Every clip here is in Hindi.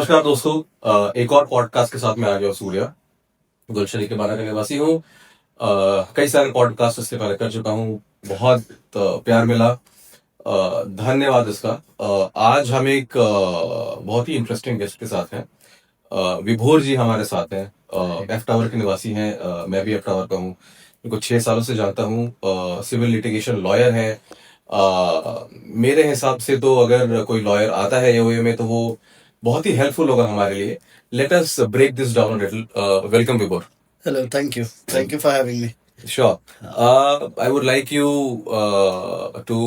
नमस्कार दोस्तों, एक और पॉडकास्ट के साथ मैं आ गया हूँ। सूर्या गुलशन के बारा का निवासी हूँ। कई सारे पॉडकास्ट इससे पहले कर चुका हूँ, बहुत प्यार मिला। धन्यवाद इसका। आज हम एक बहुत ही इंटरेस्टिंग गेस्ट के साथ हैं। विभोर जी हमारे साथ हैं। एफ टावर के निवासी हैं। मैं भी एफ टावर का हूँ, इनको 6 सालों से जानता हूँ। सिविल लिटिगेशन लॉयर है। मेरे हिसाब से तो अगर कोई लॉयर आता है एओए में तो वो बहुत ही हेल्पफुल होगा हमारे लिए। Let us break this down little. Welcome Vibhor. Hello, thank you. Thank you for having me. Sure. I would like you to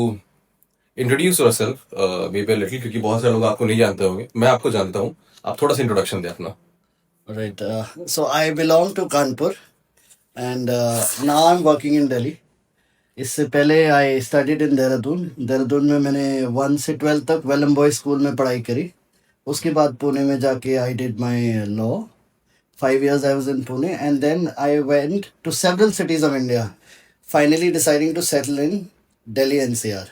introduce yourself maybe little, क्योंकि बहुत सारे लोग आपको नहीं जानते होंगे। मैं आपको जानता हूँ, आप थोड़ा सा इंट्रोडक्शन दें अपना। Right. So I belong to Kanpur and now I'm working in Delhi. इससे पहले I studied in Dehradun. Dehradun में मैंने 1 से 12 तक वेलम बॉय स्कूल में पढ़ाई करी। उसके बाद पुणे में जाके I did my law. 5 years I was in Pune and then I went to several cities of India, finally deciding to settle in Delhi NCR.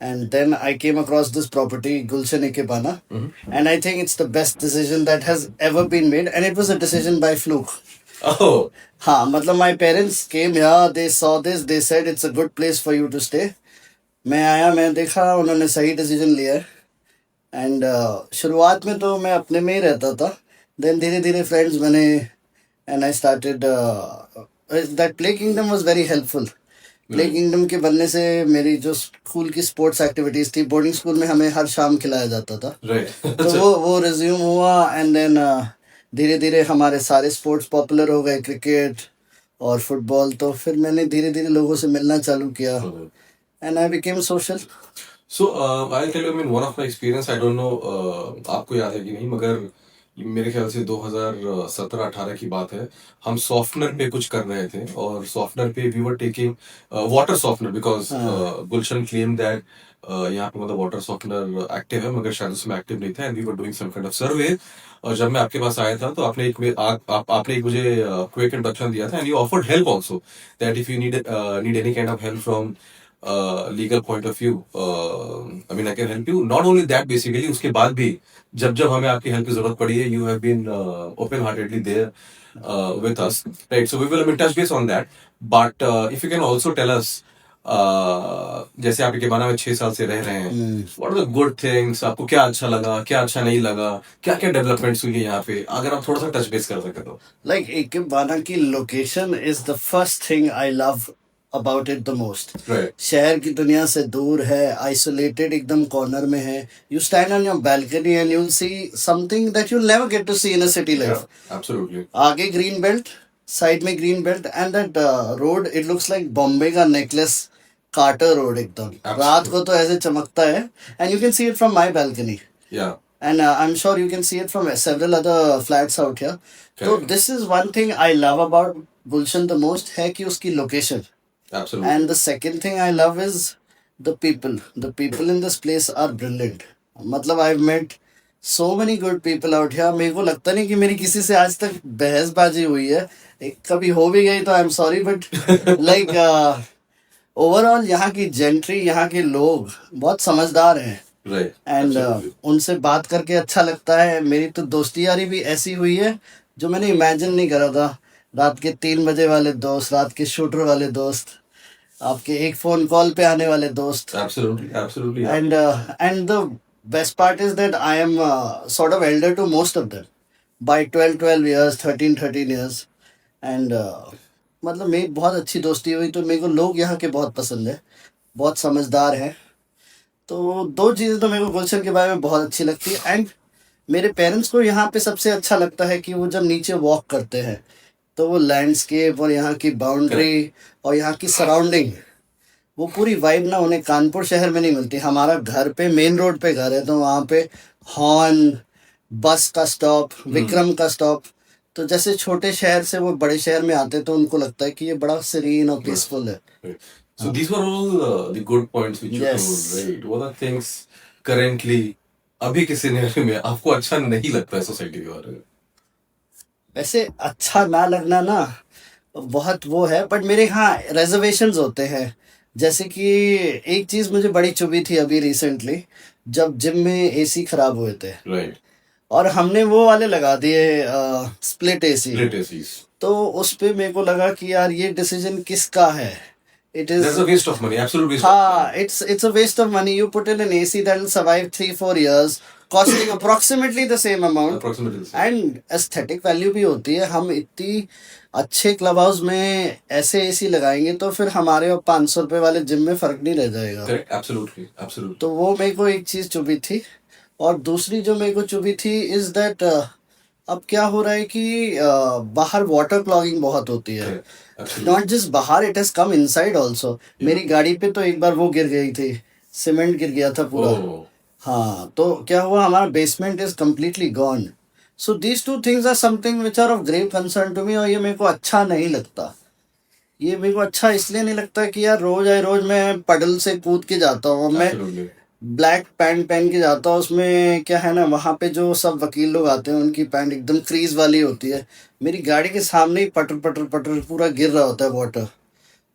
And then I came across this property, Gulshan Ikebana, and I think it's the best decision that has ever been made. And it was a decision by fluke. Oh, हाँ, मतलब my parents came here, they saw this, they said it's a good place for you to stay. मैं आया, मैं देखा, उन्होंने सही डिसीजन लिया है। एंड शुरुआत में तो मैं अपने में ही रहता था, देन धीरे धीरे फ्रेंड्स बने and I started that play kingdom was very helpful. Play kingdom के बनने से मेरी जो स्कूल की स्पोर्ट्स एक्टिविटीज थी, बोर्डिंग स्कूल में हमें हर शाम खिलाया जाता था, राइट। तो वो रिज्यूम हुआ एंड देन धीरे धीरे हमारे सारे स्पोर्ट्स पॉपुलर हो गए, क्रिकेट और फुटबॉल। तो फिर मैंने धीरे धीरे लोगों से मिलना चालू किया and I became social. So I tell you, mean one of my experience, I don't know आपको याद है कि नहीं, मगर मेरे ख्याल से 2017-18 की बात है। हम सॉफ्टनर पे कुछ कर रहे थे और सॉफ्टनर पे we were taking water softener, because Gulshan claim that यहाँ पे मतलब वाटर सॉफ्टनर एक्टिव है, मगर शायद उसमें एक्टिव नहीं था। And we were doing some kind of survey. और जब मैं आपके पास आया था तो आपने आपने एक मुझे क्विक इंट्रोडक्शन दिया था, and you offered help also, that if you need any kind of help from legal point of view, I mean I can help you. Not only that, basically उसके बाद भी जब जब हमें आपकी हेल्प की जरूरत पड़ी है, you have been open heartedly there with us, right? So we will touch base on that, but if you can also tell us, जैसे आप इकेबाना में 6 साल से रह रहे हैं, what are the good things? आपको क्या अच्छा लगा, क्या अच्छा नहीं लगा, क्या क्या डेवलपमेंट्स हुई है यहाँ पे, अगर आप थोड़ा सा टच बेस कर सके तो। लाइक इकेबाना की location is the first thing I love about it the most. Right. शहर की दुनिया से दूर है, आइसोलेटेड एकदम कॉर्नर में है। You stand on your balcony and you will see something that you never get to see in a city life. Yeah, absolutely. आगे ग्रीन बेल्ट, साइड में green belt and that road it looks like Bombay का नेकलेस कार्टर रोड एकदम। रात को तो ऐसे चमकता है and you can see it from my balcony Yeah. and I'm sure you can see it from several other flats out here. So Correct. this is one thing I love about Gulshan the most है कि उसकी location. Absolutely. And the second thing I love is the people. The people in this place are brilliant. मतलब I've met so many good people out here. मेरे को लगता नहीं कि मेरी किसी से आज तक बहसबाजी हुई है। कभी हो भी गई तो I'm sorry, but like overall यहाँ की जेंट्री, यहाँ के लोग बहुत समझदार हैं। Right. एंड उनसे बात करके अच्छा लगता है। मेरी तो दोस्ती यारी भी ऐसी हुई है जो मैंने इमेजिन नहीं करा था। रात के 3 बजे वाले दोस्त, रात के शूटर वाले दोस्त, आपके एक फोन कॉल पे आने वाले दोस्त। Absolutely, absolutely. And the best part is that I am sort of elder to most of them by 12 years, 13 years। And मतलब मेरी बहुत अच्छी दोस्ती हुई। तो मेरे को लोग यहाँ के बहुत पसंद है, बहुत समझदार हैं। तो दो चीज़ें तो मेरे को गुलशन के बारे में बहुत अच्छी लगती है। एंड मेरे पेरेंट्स को यहाँ पे सबसे अच्छा लगता है कि वो जब नीचे वॉक करते हैं तो वो लैंडस्केप और यहाँ की बाउंड्री और यहाँ की सराउंडिंग, वो पूरी वाइब ना उन्हें कानपुर शहर में नहीं मिलती। हमारा घर पे मेन रोड पे घर है, तो वहाँ पे हॉर्न, बस का स्टॉप, विक्रम का स्टॉप। तो जैसे छोटे शहर से वो बड़े शहर में आते तो उनको लगता है कि ये बड़ा सीरीन और पीसफुल है। Right. So these were all the good points which you Yes. told, right? What are things currently अभी के सिनेरियो में आपको अच्छा नहीं लगता है सोसाइटी के बारे में? वैसे अच्छा ना लगना ना बहुत वो है, बट मेरे यहाँ रिजर्वेशंस होते हैं। जैसे कि एक चीज़ मुझे बड़ी चुभी थी अभी रिसेंटली, जब जिम में एसी खराब हुए थे। Right. और हमने वो वाले लगा दिए स्प्लिट एसी। Split ACs. तो उस पे मेरे को लगा कि यार ये डिसीजन किसका है, it is, That's a waste of money. Absolute waste of हाँ, money. it's a waste of money. You put in an AC that will survive 3-4 years, costing approximately the same amount, Approximately the same. and aesthetic value भी होती है। हम इतनी अच्छे क्लब हाउस में ऐसे एसी लगाएंगे तो फिर हमारे और 500 रुपए वाले जिम में फर्क नहीं रह जाएगा। Correct. Absolutely. Absolutely. तो वो मेरे को एक चीज चुभी थी। और दूसरी जो मेरे को चुभी थी इज दैट अब क्या हो रहा है कि बाहर वाटर क्लॉगिंग बहुत होती है। Correct. Absolutely. नॉट जस्ट बाहर, it has come inside also. मेरी गाड़ी पे तो एक बार वो गिर गई थी, सीमेंट गिर गया था पूरा। Oh. हाँ, तो क्या हुआ, हमारा basement is completely gone. So these two things are something which are of grave concern to me, और ये मेरे को अच्छा नहीं लगता। ये मेरे को अच्छा इसलिए नहीं लगता कि यार रोज आए रोज मैं पडल से कूद के जाता हूँ, मैं Absolutely. ब्लैक पैंट पहन के जाता हूँ। उसमें क्या है ना, वहाँ पे जो सब वकील लोग आते हैं उनकी पैंट एकदम क्रीज वाली होती है, मेरी गाड़ी के सामने ही पटर पटर पटर पूरा गिर रहा होता है वाटर।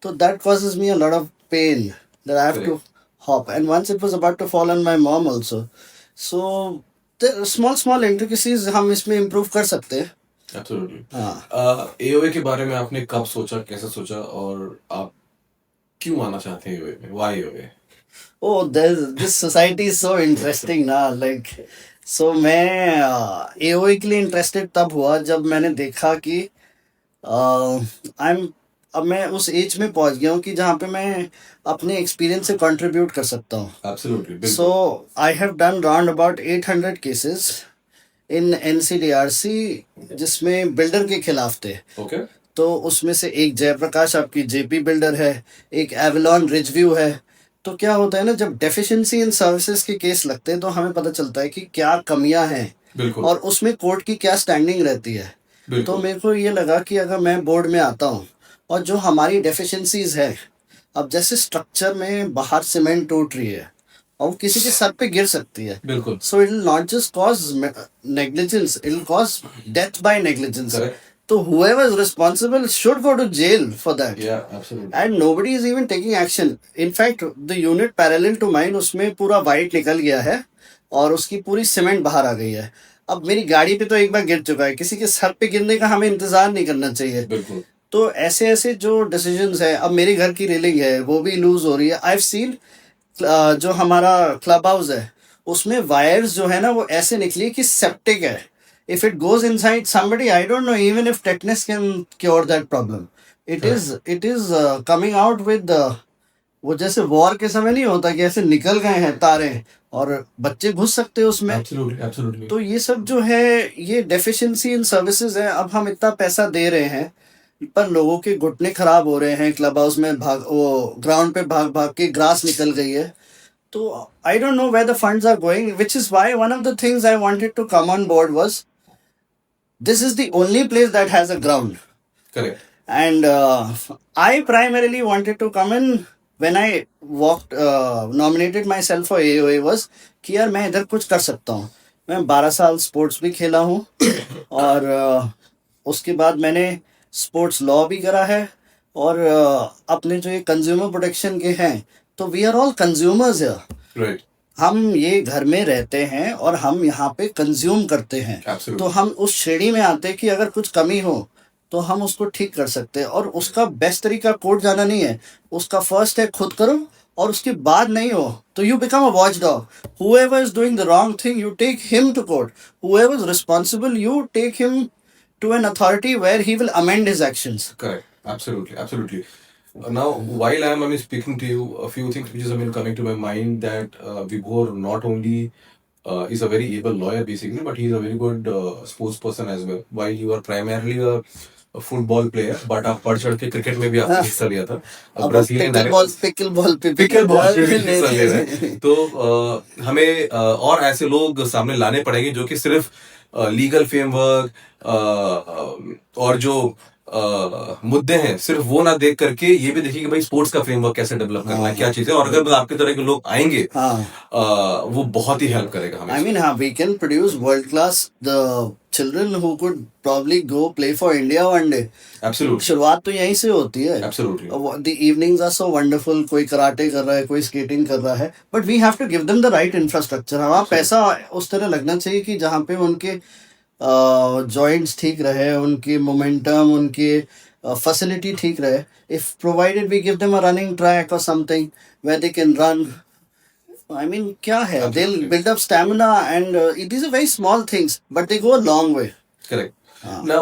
तो that causes me a lot of pain that I have to hop, and once it was about to fall on my mom also. So the small intricacies हम इसमें improve कर सकते हैं। Absolutely. हाँ, AOA के बारे में आपने कब सोचा, कैसे सोचा, और आप क्यों आना चाहते हैं AOA में? Why AOA? oh, this society is so interesting ना, like, so मैं AOA के लिए इंटरेस्टेड तब हुआ जब मैंने देखा कि अब मैं उस एज में पहुंच गया हूँ कि जहाँ पे मैं अपने एक्सपीरियंस से कंट्रीब्यूट कर सकता हूँ। Absolutely. बिल्कुल. So I have done round about 800 cases in NCDRC जिसमें बिल्डर के खिलाफ थे। Okay. तो उसमें से एक जयप्रकाश आपकी जेपी बिल्डर है, एक एवलॉन रिजव्यू है। तो क्या होता है ना, जब डेफिशिएंसी इन सर्विसेज के केस लगते हैं तो हमें पता चलता है कि क्या कमियां हैं बिल्कुल. और उसमें कोर्ट की क्या स्टैंडिंग रहती है। तो बिल्कुल. मेरे को ये लगा कि अगर मैं बोर्ड में आता हूँ और जो हमारी डेफिशिएंसीज है, अब जैसे स्ट्रक्चर में बाहर सीमेंट टूट रही है और वो किसी के सर पे गिर सकती है, बिल्कुल. So it will not just cause negligence, it will cause death by negligence. Correct. तो whoever is responsible should go to jail for that. Yeah, absolutely. And nobody is even taking action. In fact, the unit parallel to mine उसमें पूरा वाइट निकल गया है और उसकी पूरी सीमेंट बाहर आ गई है। अब मेरी गाड़ी पे तो एक बार गिर चुका है, किसी के सर पे गिरने का हमें इंतजार नहीं करना चाहिए। बिल्कुल. तो ऐसे ऐसे जो डिसीजंस है, अब मेरे घर की रेलिंग है वो भी लूज हो रही है। आई हैव सीन जो हमारा क्लब हाउस है उसमें वायर्स जो है ना वो ऐसे निकली कि सेप्टिक है। If it goes inside somebody, I don't know even if tetanus can cure that problem. It is coming out with वो जैसे वॉर के समय नहीं होता कि ऐसे निकल गए हैं तारे और बच्चे घुस सकते हैं उसमें। Absolutely. Absolutely. तो ये सब जो है ये डेफिशिएंसी इन सर्विसेज है। अब हम इतना पैसा दे रहे हैं पर लोगों के घुटने खराब हो रहे हैं, क्लब हाउस में वो ग्राउंड पे भाग भाग के ग्रास निकल गई है। तो I don't know where the funds are going, which is why one of the things I wanted to come on board was this is the only place that has a ground. Correct. And I primarily wanted to come in when I nominated myself for AOA was कि यार मैं इधर कुछ कर सकता हूँ। मैं 12 साल स्पोर्ट्स भी खेला हूँ और उसके बाद मैंने स्पोर्ट्स लॉ भी करा है और अपने जो ये कंज्यूमर प्रोटेक्शन के हैं, तो वी आर ऑल कंज्यूमर्स है। Right. हम ये घर में रहते हैं और हम यहाँ पे कंज्यूम करते हैं। Absolutely. तो हम उस श्रेणी में आते हैं कि अगर कुछ कमी हो तो हम उसको ठीक कर सकते हैं। और उसका बेस्ट तरीका कोर्ट जाना नहीं है, उसका फर्स्ट है खुद करो और उसके बाद नहीं हो तो you become a watch dog. whoever is doing the wrong thing you take him to court, whoever is responsible you take him to an authority where he will amend his actions. Correct. Absolutely. Absolutely. Now, while I am speaking to you, a few things which is coming to my mind that Vibhor not only is a very able lawyer basically, but he is a very good sports person as well. While you are primarily a football player, but आप बढ़ चढ़ के क्रिकेट में भी आपने हिस्सा लिया था। अब ब्राजीलियन पिकल बॉल पे पिकल बॉल पे भी हिस्सा ले रहे हैं। तो हमें और ऐसे लोग सामने लाने पड़ेंगे जो कि सिर्फ लीगल फ्रेमवर्क और जो मुद्दे हैं, सिर्फ वो ना देख करके ये भी देखिए कि भाई स्पोर्ट्स का फ्रेमवर्क कैसे डेवलप करना है, क्या चीजें, और अगर आपके तरह के लोग आएंगे वो बहुत ही हेल्प करेगा हमें I mean, इसमें। we can produce world class the children who could probably go play for India one day. Absolutely, शुरुआत तो यहीं से होती है. Absolutely, The evenings are so wonderful. कोई कराटे कर रहा है, कोई स्केटिंग कर रहा है, but we have to give them the right infrastructure. हमारा पैसा उस तरह लगना चाहिए कि जहाँ पे उनके जॉइंट्स ठीक रहे, उनकी मोमेंटम, उनकी फैसिलिटी ठीक रहे. If provided we give them a running track or something where they can run. I mean, क्या है? They'll Absolutely. build up stamina and these are very small things, but they go a long way. Correct. हाँ. Now,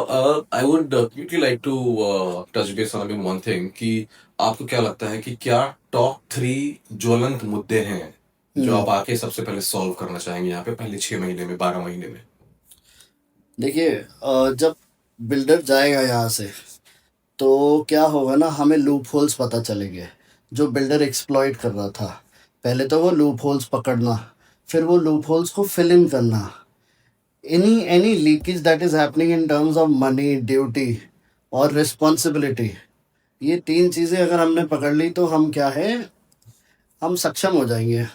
I would quickly like to touch base on one thing कि आपको क्या लगता है कि क्या टॉप 3 ज्वलंत मुद्दे हैं जो आप आके सबसे पहले सॉल्व करना चाहेंगे यहाँ पे पहले 6 महीने में, 12 महीने में? देखिए, जब बिल्डर जाएगा यहाँ से तो क्या होगा ना, हमें लूप होल्स पता चलेंगे जो बिल्डर एक्सप्लॉइट कर रहा था. पहले तो वो लूप होल्स पकड़ना, फिर वो लूप होल्स को फिल इन करना. any leakage that is happening in terms of money, duty और responsibility, ये 3 चीज़ें अगर हमने पकड़ ली तो हम क्या है, हम सक्षम हो जाएंगे.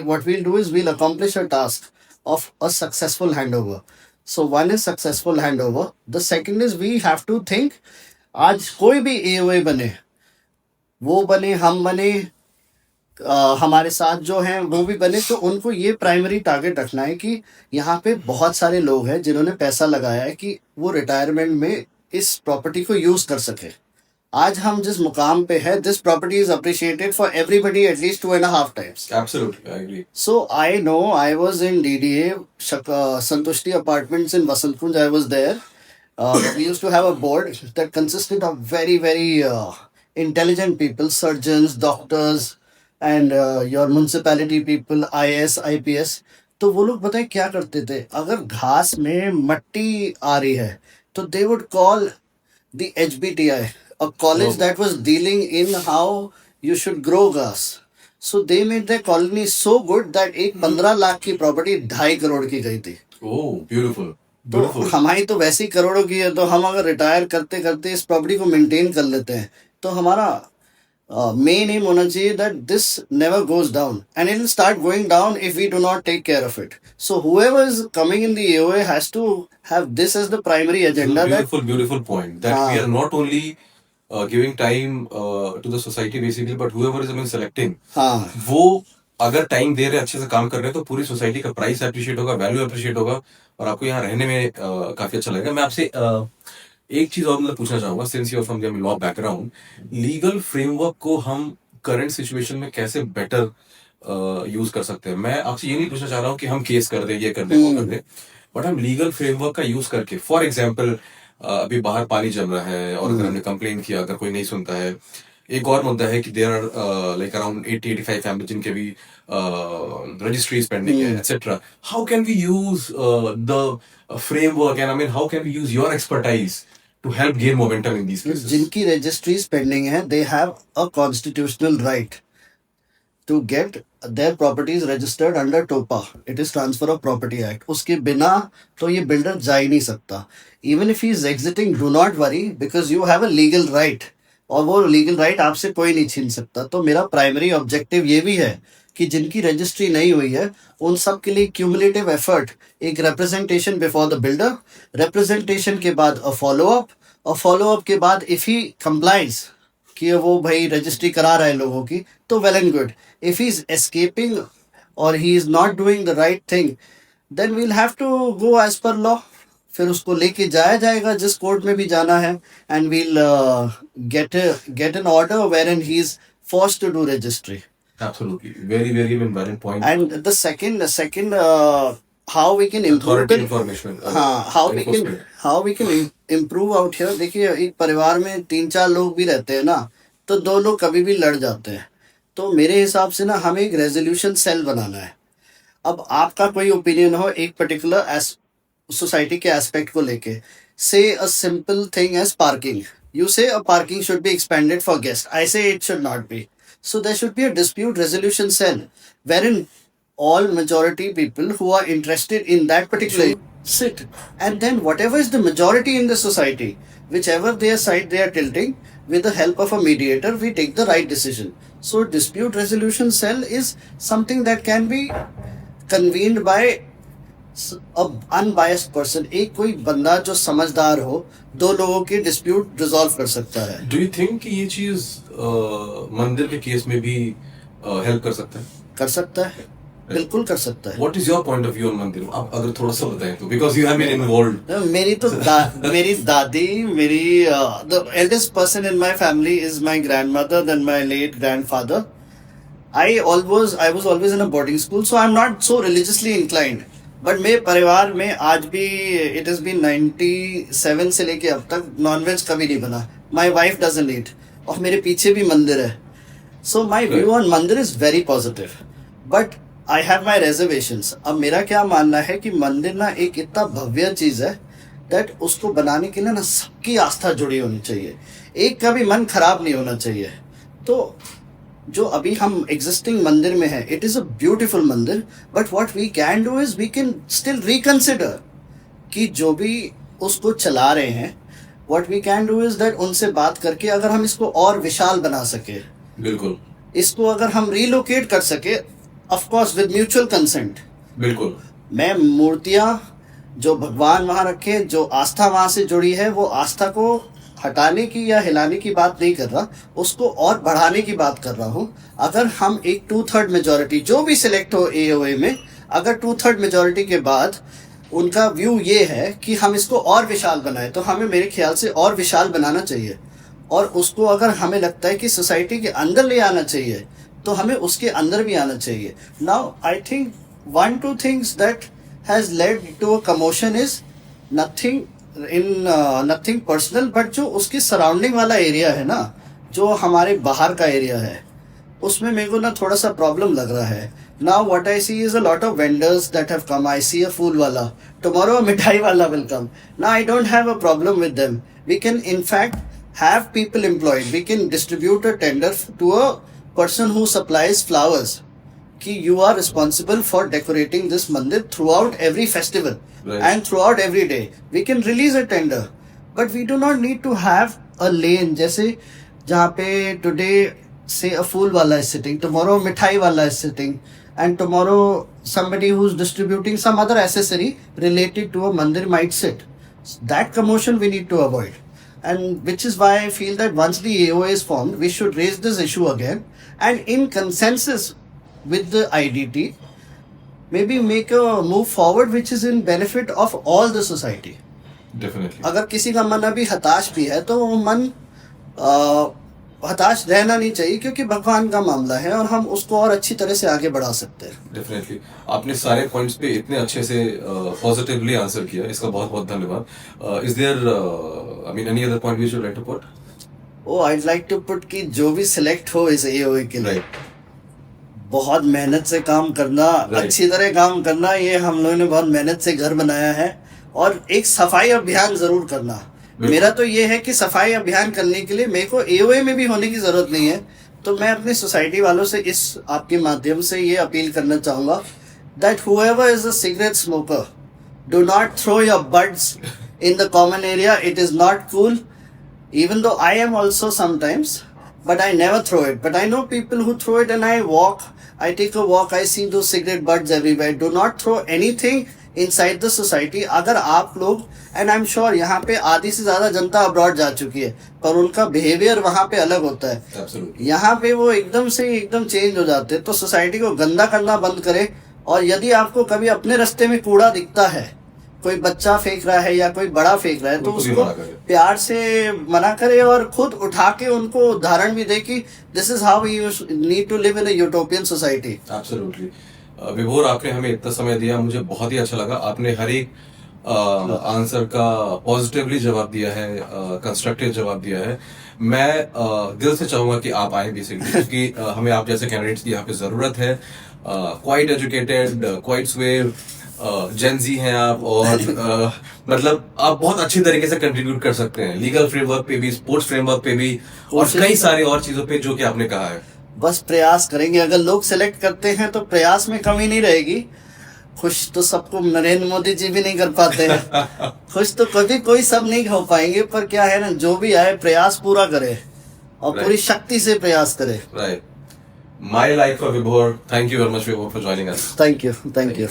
What we'll do is we'll accomplish a task of a successful handover. So one is successful handover. The second is we have to think, आज कोई भी AOA बने, वो बने, हम बने, हमारे साथ जो हैं वो भी बने, तो उनको ये प्राइमरी टारगेट रखना है कि यहाँ पे बहुत सारे लोग हैं जिन्होंने पैसा लगाया है कि वो रिटायरमेंट में इस प्रॉपर्टी को यूज़ कर सके. आज हम जिस मुकाम पे है, this property is appreciated for everybody at least 2.5 times. Absolutely, I agree. So I know I was in DDA, Santushti Apartments in Vasant Kunj. I was there. We used to have a board that consisted of very intelligent people, surgeons, doctors, and your municipality people, IS, IPS. तो वो लोग पता है क्या करते थे, अगर घास में मट्टी आ रही है तो they would call the HBTI, a college Oh. that was dealing in how you should grow grass. So they made their colony so good that एक 15 लाख की प्रॉपर्टी 2.5 करोड़ की गई थी. Oh, beautiful, तो beautiful. हमारी तो वैसी करोड़ों की है, तो हम अगर रिटायर करते करते इस प्रॉपर्टी को मेंटेन कर लेते हैं तो हमारा मेन एम होना चाहिए that this never goes down and it will start going down if we do not take care of it. So whoever is coming in the AOA has to have this as the primary agenda. That Beautiful, beautiful point. That we हाँ are not only giving time to the society basically, but whoever is selecting, हाँ वो अगर टाइम दे रहे अच्छे से काम कर रहे हैं तो पूरी सोसाइटी का प्राइस अप्रिशिएट होगा, वैल्यू अप्रिशिएट होगा और आपको यहाँ रहने में काफी अच्छा लगेगा. मैं आपसे एक चीज और मतलब पूछना चाहूंगा, since you are from the law background, legal framework को हम करंट सिचुएशन में कैसे बेटर यूज कर सकते हैं? मैं आपसे ये नहीं पूछना चाह रहा हूँ कि हम केस कर दें, ये कर दें, वो कर दें, बट हम लीगल फ्रेमवर्क का यूज करके, फॉर एग्जाम्पल अभी बाहर पानी जम रहा है और अगर हमने कंप्लेन किया, अगर कोई नहीं सुनता है, एक और मुद्दा है कि there are like around 80-85 family जिनके भी रजिस्ट्रीज पेंडिंग है, etcetera. How can we use the framework, and I mean, how can we use your expertise to help gain momentum in these cases? जिनकी रजिस्ट्रीज पेंडिंग है, they have a constitutional right to get their properties registered under TOPA. It is Transfer of Property Act. उसके बिना तो ये बिल्डर जा ही नहीं सकता. Even if he is exiting, do not worry because you have a legal right. और वो लीगल राइट आपसे कोई नहीं छीन सकता. तो मेरा प्राइमरी ऑब्जेक्टिव ये भी है कि जिनकी रजिस्ट्री नहीं हुई है उन सब के लिए क्यूमुलेटिव एफर्ट, एक representation before the builder, representation के बाद अ फॉलोअप, और फॉलोअप के बाद इफ ही कंप्लाइंस कि वो भाई रजिस्ट्री करा रहा है लोगों की, तो well and good. If he is escaping और he is not doing the right thing, then we'll have to go as per law. फिर उसको लेके जाया जाएगा जिस कोर्ट में भी जाना है, and we'll get an order where and he is forced to do registry. Absolutely, very valid point. And the second how we can improve Authority it, information, हाँ, enforcement. how we can improve out here. देखिए, एक परिवार में 3-4 लोग भी रहते हैं ना, तो 2 लोग कभी भी लड़ जाते हैं. तो मेरे हिसाब से ना हमें एक रेजोल्यूशन सेल बनाना है. अब आपका कोई ओपिनियन हो एक पर्टिकुलर सोसाइटी के एस्पेक्ट को लेके, से a simple thing as parking, you say a parking should be expanded for guests, I say it should not be. So there should be a dispute resolution cell wherein all majority people who are interested in that particular sit, and then whatever is the majority in the society, whichever their side they are tilting, with the help of a mediator we take the right decision. So dispute resolution cell is something that can be convened by a unbiased person. एक कोई बंदा जो समझदार हो, दो लोगों की डिस्प्यूट रिजॉल्व कर सकता है. डू यू थिंक कि ये चीज मंदिर के केस में भी हेल्प कर सकता है? कर सकता है, बिल्कुल कर सकता है. What is your point of view on mandir? आप अगर थोड़ा सा बताएं तो, because you have been involved. मेरी तो मेरी दादी, मेरी the eldest person in my family is my grandmother, then my late grandfather. I was always in a boarding school, so I'm not so religiously inclined. But मेरे परिवार में आज भी इट इज बीन 97 से लेके अब तक नॉनवेज कभी नहीं बना. माई वाइफ डजंट ईट, और मेरे पीछे भी मंदिर है. सो माई व्यू ऑन मंदिर is very positive, but I have my reservations. अब मेरा क्या मानना है कि मंदिर ना एक इतना भव्य चीज है दैट उसको बनाने के लिए ना सबकी आस्था जुड़ी होनी चाहिए, एक का भी मन खराब नहीं होना चाहिए. तो जो अभी हम एग्जिस्टिंग मंदिर में है, it is a beautiful mandir, but what we can do is we can still reconsider कि जो भी उसको चला रहे हैं, what we can do is that उनसे बात करके अगर हम इसको और विशाल बना सके, बिल्कुल, इसको अगर हम रिलोकेट कर सके, of course with mutual consent. बिल्कुल. मैं मूर्तियां जो भगवान वहां रखे, जो आस्था वहां से जुड़ी है, वो आस्था को हटाने की या हिलाने की बात नहीं कर रहा, उसको और बढ़ाने की बात कर रहा हूँ. अगर हम एक 2/3 मेजोरिटी जो भी सिलेक्ट हो एओए में, अगर 2/3 मेजोरिटी के बाद उनका व्यू ये है कि हम इसको और विशाल बनाए, तो हमें मेरे ख्याल से और विशाल बनाना चाहिए. और उसको अगर हमें लगता है कि सोसाइटी के अंदर ले आना चाहिए, तो हमें उसके अंदर भी आना चाहिए. Now I think 1-2 things that has led to a commotion is nothing personal, but जो उसकी सराउंडिंग वाला एरिया है ना, जो हमारे बाहर का एरिया है, उसमें मेरे को ना थोड़ा सा प्रॉब्लम लग रहा है. Now what I see is a lot of vendors that have come. I see a फूल वाला, टुमारो मिठाई वाला will come. Now I don't have a problem with them. We can in fact have people employed. We can distribute a tender to a person who supplies flowers कि you are responsible for decorating this mandir throughout every festival, right, and throughout every day. We can release a tender, but we do not need to have a lane जैसे जहाँ पे today say a fool wala is sitting, tomorrow mithai wala is sitting, and tomorrow somebody who's distributing some other accessory related to a mandir might sit. That commotion we need to avoid. And which is why I feel that once the AOA is formed, we should raise this issue again, and in consensus with the IDT, maybe make a move forward which is in benefit of all the society. Definitely. अगर किसी का मन अभी हताश भी है, तो वो मन हताश रहना नहीं चाहिए, क्योंकि भगवान का मामला है और हम उसको और अच्छी तरह से आगे बढ़ा सकते हैं. डेफिनेटली. आपने सारे पॉइंट्स पे इतने अच्छे से पॉजिटिवली आंसर किया, इसका बहुत बहुत धन्यवाद. Is there I mean any other point we should like to put? I'd like to put कि जो भी सिलेक्ट हो इस AOA के लिए, राइट, बहुत मेहनत से काम करना, Right. अच्छी तरह काम करना. ये हम लोगों ने बहुत मेहनत से घर बनाया है, और एक सफाई अभियान जरूर करना. मेरा तो ये है कि सफाई अभियान करने के लिए मेरे को AOA में भी होने की जरूरत नहीं है. तो मैं अपनी सोसाइटी वालों से इस आपके माध्यम से ये अपील करना चाहूंगा that whoever is a cigarette smoker, do not throw your buds in the common area. It is not cool. Even though I am also sometimes, but I never throw it. But I know people who throw it, and I walk. I take a walk. I see those cigarette butts everywhere. Do not throw anything inside the society. अगर आप लोग, and I'm sure यहाँ पे आधी से ज़्यादा जनता अब्रॉड जा चुकी है, पर उनका बिहेवियर वहाँ पे अलग होता है. एब्सोल्युटली. यहाँ पे वो एकदम से एकदम चेंज हो जाते हैं. तो सोसाइटी को गंदा करना बंद करें. और यदि आपको कभी अपने रास्ते में कूड़ा दिखता है, कोई बच्चा फेंक रहा है या कोई बड़ा फेंक रहा है, तो उनको भी उसको मना करें. प्यार से मना करे, और खुद उठा के उनको उदाहरण भी दे कि this is how we need to live in a utopian society. Absolutely. Vibhor, आपने हमें इतना समय दिया, मुझे बहुत ही अच्छा लगा. आपने हर एक आंसर का पॉजिटिवली जवाब दिया है, कंस्ट्रक्टिव जवाब दिया है. मैं दिल से चाहूंगा कि आप आए बेसिकली, क्योंकि हमें आप जैसे कैंडिडेट्स की यहाँ पे जरूरत है. Quite educated, quite suave, Gen Z हैं आप, और मतलब आप बहुत अच्छी तरीके से कंट्रीब्यूट कर सकते हैं लीगल फ्रेमवर्क पे भी, स्पोर्ट्स फ्रेमवर्क पे भी, और कई सारी और चीजों पे जो कि आपने कहा है. बस प्रयास करेंगे. अगर लोग सेलेक्ट करते हैं तो प्रयास में कमी नहीं रहेगी. खुश तो सबको नरेंद्र मोदी जी भी नहीं कर पाते हैं। खुश तो कभी कोई सब नहीं हो पाएंगे, पर क्या है ना, जो भी आए प्रयास पूरा करे और पूरी Right. शक्ति से प्रयास करे। Right. My like for Vibhor. Thank you very much, Vibhor, for joining us. Thank you, thank you.